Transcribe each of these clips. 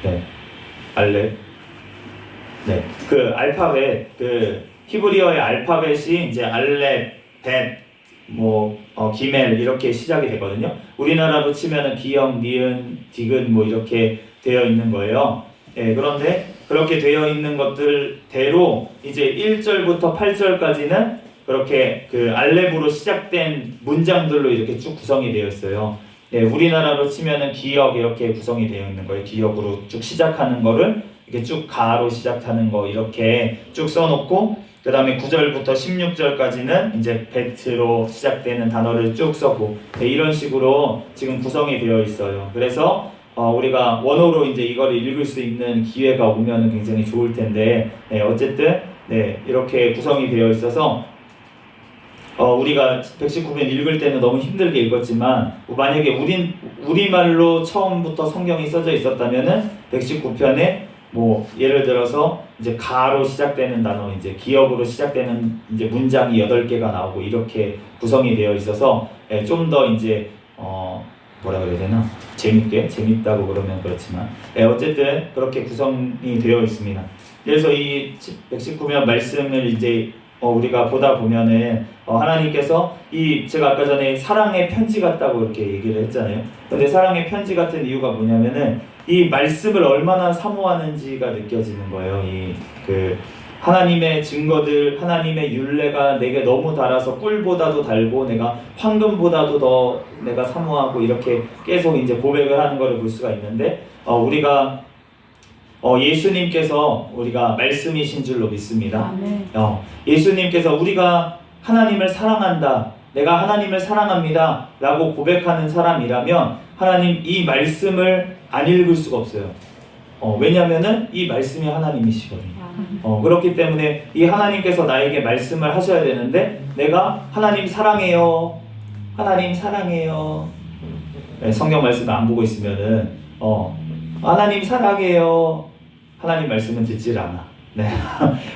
네, 알렙. 네, 그 알파벳, 그 히브리어의 알파벳이 이제 알렙, 벳, 기멜 이렇게 시작이 되거든요. 우리나라로 치면은 기역, 니은, 디귿 뭐 이렇게 되어 있는 거예요. 네, 그런데 그렇게 되어 있는 것들대로 이제 1절부터 8절까지는 그렇게 그 알렙으로 시작된 문장들로 이렇게 쭉 구성이 되어 있어요. 네, 우리나라로 치면은 기역 이렇게 구성이 되어 있는 거예요. 기역으로 쭉 시작하는 거를 이렇게 쭉 가로 시작하는 거 이렇게 쭉 써놓고 그 다음에 9절부터 16절까지는 이제 베트로 시작되는 단어를 쭉 썼고 네, 이런 식으로 지금 구성이 되어 있어요. 그래서 우리가 원어로 이제 이거를 읽을 수 있는 기회가 오면은 굉장히 좋을 텐데 네, 어쨌든 네, 이렇게 구성이 되어 있어서 우리가 119편 읽을 때는 너무 힘들게 읽었지만 만약에 우리말로 처음부터 성경이 써져 있었다면은 119편에 뭐 예를 들어서 이제 가로 시작되는 단어 이제 기역으로 시작되는 이제 문장이 8개가 나오고 이렇게 구성이 되어 있어서 좀 더 이제 뭐라 그래야 되나 재밌다고 그러면 그렇지만 어쨌든 그렇게 구성이 되어 있습니다. 그래서 이 119편 말씀을 이제 우리가 보다 보면은 하나님께서 제가 아까 전에 사랑의 편지 같다고 이렇게 얘기를 했잖아요. 근데 사랑의 편지 같은 이유가 뭐냐면은 이 말씀을 얼마나 사모하는지가 느껴지는 거예요. 하나님의 증거들, 하나님의 율례가 내게 너무 달아서 꿀보다도 달고 내가 황금보다도 더 내가 사모하고 이렇게 계속 이제 고백을 하는 것을 볼 수가 있는데 우리가 예수님께서 우리가 말씀이신 줄로 믿습니다. 예수님께서 우리가 하나님을 사랑한다, 내가 하나님을 사랑합니다 라고 고백하는 사람이라면 하나님 이 말씀을 안 읽을 수가 없어요. 왜냐면은 이 말씀이 하나님이시거든요. 그렇기 때문에 이 하나님께서 나에게 말씀을 하셔야 되는데 내가 하나님 사랑해요, 하나님 사랑해요. 네, 성경 말씀을 안 보고 있으면은 하나님 사랑해요. 하나님 말씀은 듣질 않아. 네.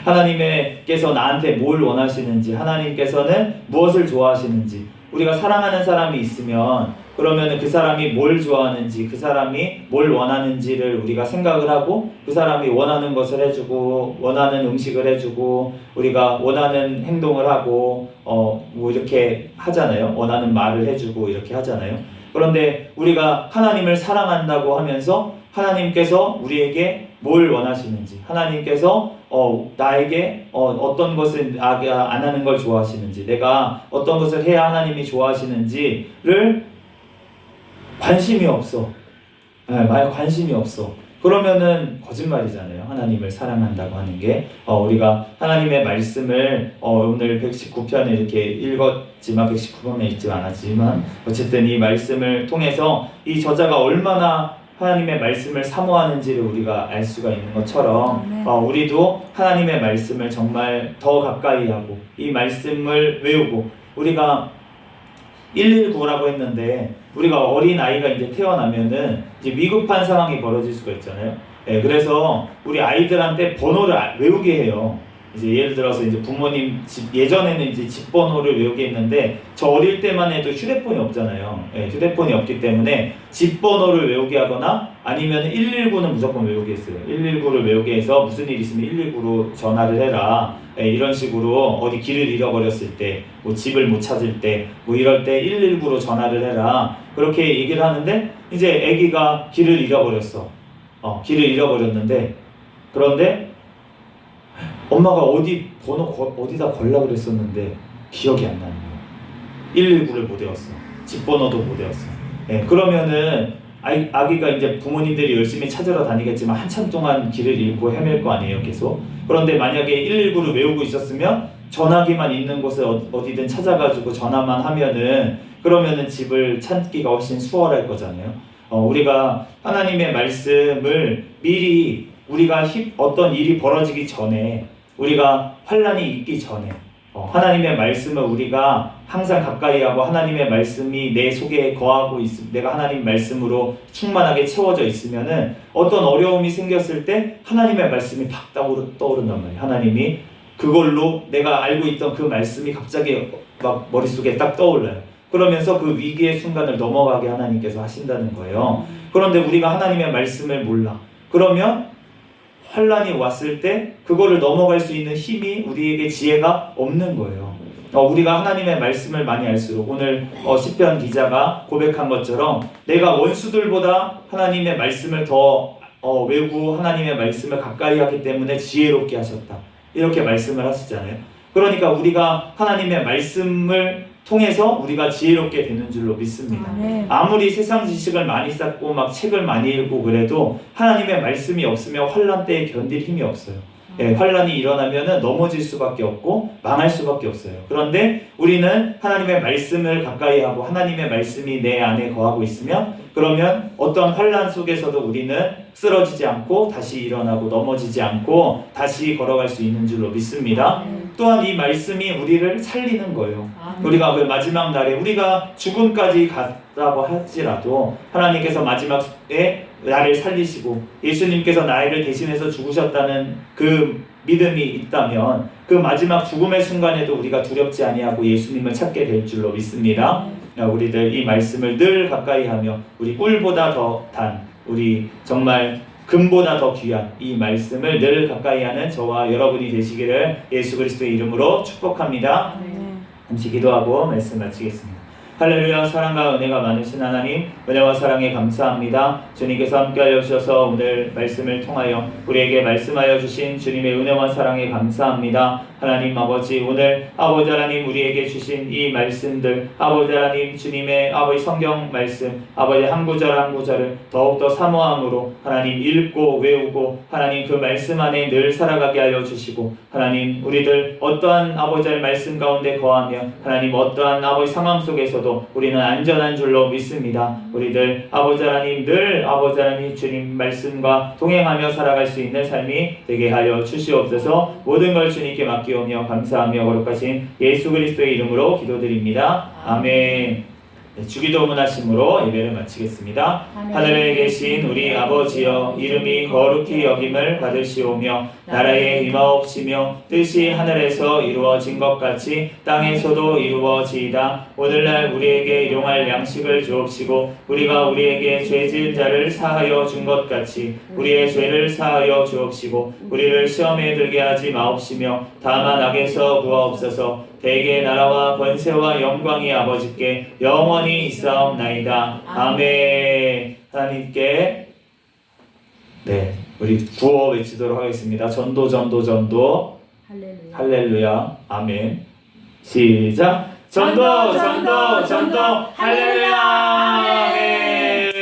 하나님께서 나한테 뭘 원하시는지, 하나님께서는 무엇을 좋아하시는지, 우리가 사랑하는 사람이 있으면 그러면 그 사람이 뭘 좋아하는지, 그 사람이 뭘 원하는지를 우리가 생각을 하고 그 사람이 원하는 것을 해주고 원하는 음식을 해주고 우리가 원하는 행동을 하고 뭐 이렇게 하잖아요. 원하는 말을 해주고 이렇게 하잖아요. 그런데 우리가 하나님을 사랑한다고 하면서 하나님께서 우리에게 뭘 원하시는지, 하나님께서 나에게 어떤 것을 안 하는 걸 좋아하시는지, 내가 어떤 것을 해야 하나님이 좋아하시는지를 관심이 없어. 만약 관심이 없어. 그러면은 거짓말이잖아요. 하나님을 사랑한다고 하는 게. 우리가 하나님의 말씀을 오늘 119편을 이렇게 읽었지만 119편에 읽지 않았지만 어쨌든 이 말씀을 통해서 이 저자가 얼마나 하나님의 말씀을 사모하는지를 우리가 알 수가 있는 것처럼 우리도 하나님의 말씀을 정말 더 가까이 하고 이 말씀을 외우고 우리가 119라고 했는데 우리가 어린 아이가 이제 태어나면은 이제 위급한 상황이 벌어질 수가 있잖아요. 그래서 우리 아이들한테 번호를 외우게 해요. 이제 예를 들어서 이제 부모님 예전에는 이제 집 번호를 외우게 했는데 저 어릴 때만 해도 휴대폰이 없잖아요. 휴대폰이 없기 때문에 집 번호를 외우게 하거나 아니면 119는 무조건 외우게 했어요. 119를 외우게 해서 무슨 일 있으면 119로 전화를 해라. 이런 식으로 어디 길을 잃어버렸을 때, 뭐 집을 못 찾을 때, 뭐 이럴 때 119로 전화를 해라. 그렇게 얘기를 하는데 이제 아기가 길을 잃어버렸어. 길을 잃어버렸는데 그런데 엄마가 어디 번호 어디다 걸라 그랬었는데 기억이 안 나는 거야. 119를 못 외웠어. 집 번호도 못 외웠어. 그러면은 아기가 이제 부모님들이 열심히 찾으러 다니겠지만 한참 동안 길을 잃고 헤맬 거 아니에요, 계속. 그런데 만약에 119를 외우고 있었으면 전화기만 있는 곳에 어디든 찾아가지고 전화만 하면은 그러면은 집을 찾기가 훨씬 수월할 거잖아요. 우리가 하나님의 말씀을 미리 우리가 어떤 일이 벌어지기 전에 우리가 환난이 있기 전에 하나님의 말씀을 우리가 항상 가까이 하고 하나님의 말씀이 내 속에 거하고 내가 하나님 말씀으로 충만하게 채워져 있으면은 어떤 어려움이 생겼을 때 하나님의 말씀이 팍 떠오른단 말이에요. 하나님이 그걸로 내가 알고 있던 그 말씀이 갑자기 막 머릿속에 딱 떠올라요. 그러면서 그 위기의 순간을 넘어가게 하나님께서 하신다는 거예요. 그런데 우리가 하나님의 말씀을 몰라. 그러면 환란이 왔을 때 그거를 넘어갈 수 있는 힘이 우리에게 지혜가 없는 거예요. 우리가 하나님의 말씀을 많이 알수록 오늘 시편 기자가 고백한 것처럼 내가 원수들보다 하나님의 말씀을 더 외우고 하나님의 말씀을 가까이 하기 때문에 지혜롭게 하셨다. 이렇게 말씀을 하시잖아요. 그러니까 우리가 하나님의 말씀을 통해서 우리가 지혜롭게 되는 줄로 믿습니다. 아무리 세상 지식을 많이 쌓고 막 책을 많이 읽고 그래도 하나님의 말씀이 없으면 환란 때에 견딜 힘이 없어요. 환란이 일어나면은 넘어질 수밖에 없고 망할 수밖에 없어요. 그런데 우리는 하나님의 말씀을 가까이 하고 하나님의 말씀이 내 안에 거하고 있으면 그러면 어떤 환란 속에서도 우리는 쓰러지지 않고 다시 일어나고 넘어지지 않고 다시 걸어갈 수 있는 줄로 믿습니다. 또한 이 말씀이 우리를 살리는 거예요. 우리가 그 마지막 날에 우리가 죽음까지 갔다고 할지라도 하나님께서 마지막에 나를 살리시고 예수님께서 나를 대신해서 죽으셨다는 그 믿음이 있다면 그 마지막 죽음의 순간에도 우리가 두렵지 아니하고 예수님을 찾게 될 줄로 믿습니다. 우리들 이 말씀을 늘 가까이 하며 우리 꿀보다 더 단 우리 정말 금보다 더 귀한 이 말씀을 늘 가까이 하는 저와 여러분이 되시기를 예수 그리스도의 이름으로 축복합니다. 잠시 기도하고 말씀 마치겠습니다. 할렐루야. 사랑과 은혜가 많으신 하나님, 은혜와 사랑에 감사합니다. 주님께서 함께하여 주셔서 오늘 말씀을 통하여 우리에게 말씀하여 주신 주님의 은혜와 사랑에 감사합니다. 하나님 아버지, 오늘 아버지 하나님 우리에게 주신 이 말씀들, 아버지 하나님 주님의 아버지 성경 말씀, 아버지 한 구절 한 구절을 더욱더 사모함으로 하나님 읽고 외우고 하나님 그 말씀 안에 늘 살아가게 하여 주시고 하나님 우리들 어떠한 아버지의 말씀 가운데 거하며 하나님 어떠한 아버지 상황 속에서도 우리는 안전한 줄로 믿습니다. 우리들 아버지 하나님 늘 아버지 하나님 주님 말씀과 동행하며 살아갈 수 있는 삶이 되게 하여 주시옵소서. 모든 걸 주님께 맡기오며 감사하며 거룩하신 예수 그리스도의 이름으로 기도드립니다. 아멘. 주기도 문하심으로 예배를 마치겠습니다. 하늘에 계신 우리 아버지여, 이름이 거룩히 여김을 받으시오며 나라에 임하옵시며 뜻이 하늘에서 이루어진 것 같이 땅에서도 이루어지이다. 오늘날 우리에게 일용할 양식을 주옵시고 우리가 우리에게 죄 지은 자를 사하여 준 것 같이 우리의 죄를 사하여 주옵시고 우리를 시험에 들게 하지 마옵시며 다만 악에서 구하옵소서. 대개 나라와 권세와 영광이 아버지께 영원히 있사옵나이다. 아멘. 하나님께 우리 구호 외치도록 하겠습니다. 전도 전도 전도 할렐루야, 할렐루야. 아멘. 시작. 전도 전도 전도 할렐루야. 아멘.